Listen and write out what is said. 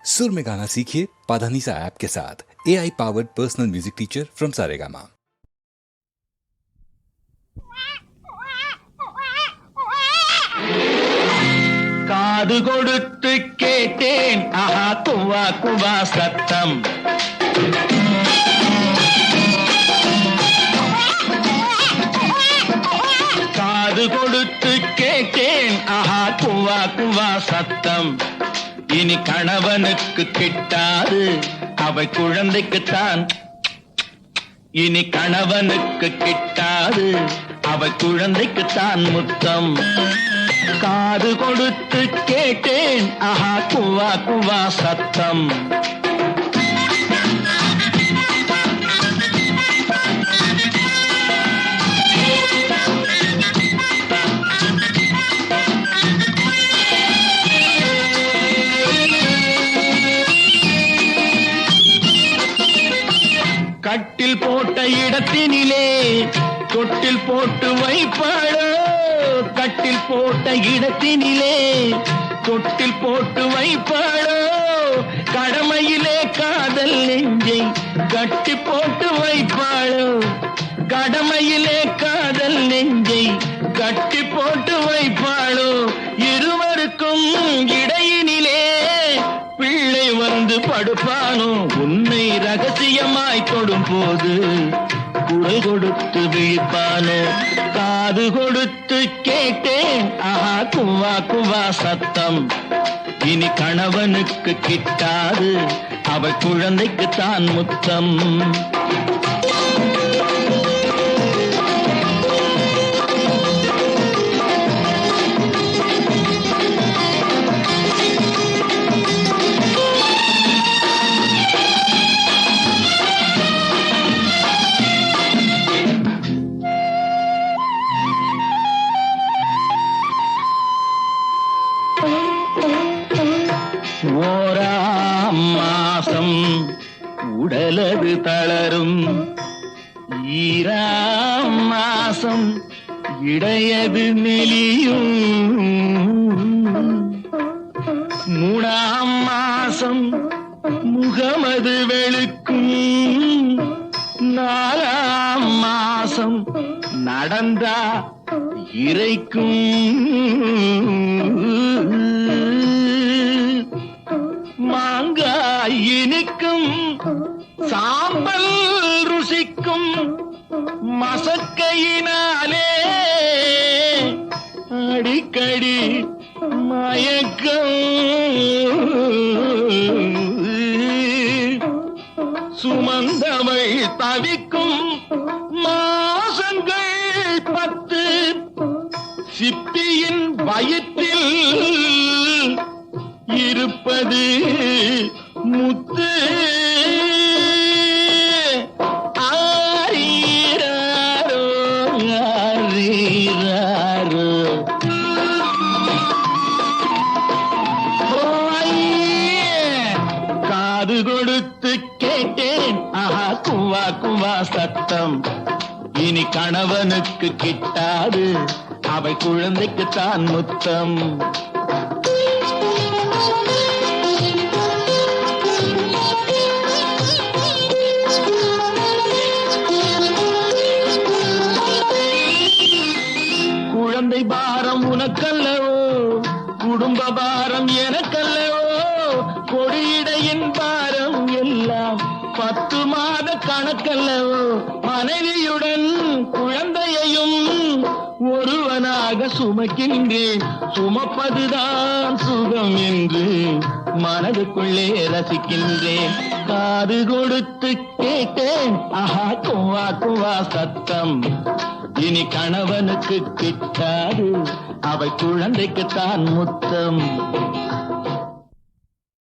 सुर में गाना सीखिए पाधानीसा ऐप के साथ। AI powered personal music teacher from Saregama. காது கொடுத்து கேட்டேன் ஆஹா குவா குவா சத்தம். காது கொடுத்து கேட்டேன் ஆஹா குவா குவா சத்தம். இனி கணவனுக்கு கிட்டாது அவை குழந்தைக்குத்தான். இனி கணவனுக்கு கிட்டாது அவை குழந்தைக்குத்தான் முத்தம். காது கொடுத்து கேட்டேன் ஆஹா குவா குவா சத்தம். கட்டில் போட்ட இடத்தினிலே தொட்டில் போட்டு வைப்பாளோ. கட்டில் போட்ட இடத்தினிலே தொட்டில் போட்டு வைப்பாளோ. கடமையிலே காதல் நெஞ்சை கட்டி போட்டு வைப்பாளோ. கடமையிலே காதல் நெஞ்சை கட்டி போட்டு வைப்பாளோ. இருவருக்கும் இடையினிலே பிள்ளை வந்து படுப்பானோ. உன்னை ரகசியமாய் தொடும் போது குரல் கொடுத்து விழிப்பானோ. காது கொடுத்து கேட்டேன் ஆஹா குவா குவா சத்தம். இனி கணவனுக்கு கிட்டாது அவள் குழந்தைக்குத்தான் முத்தம். ஓராம் மாசம் உடலது தளரும். ஈராம் மாசம் இடையது மெலியும். மூணாம் மாசம் முகமது வெளுக்கும். நாலாம் மாசம் நடந்தா இறைக்கும். மாங்காய் இனிக்கும் சாம்பல் ருசிக்கும். மசக்கையினாலே அடிக்கடி மயக்கம். சுமந்தவள் தவிக்கும் மாசங்கள் 10. சிப்பியின் வயிற்றில் இருப்பது முத்து. ஆரீராரோ ஆரீராரோ. காது கொடுத்து கேட்டேன் ஆஹா குவா குவா சத்தம். இனி கணவனுக்கு கிட்டாது அவை குழந்தைக்குத்தான் முத்தம். குழந்தை பாரம் உனக்கல்லவோ, குடும்ப பாரம் எனக்கல்லவோ. கொடியிடையின் பாரம் எல்லாம் 10 மாத கணக்கல்லவோ. மனைவியுடன் குழந்தையையும் ஒருவனாக சுமக்கின்றேன். சுமப்பதுதான் சுகம் என்று மனதுக்குள்ளே ரசிக்கின்றேன். காது கொடுத்து கேட்டேன் ஆஹா குவா குவா சத்தம். இனி கணவனுக்கு கிட்டாது அவை குழந்தைக்குத்தான் முத்தம்.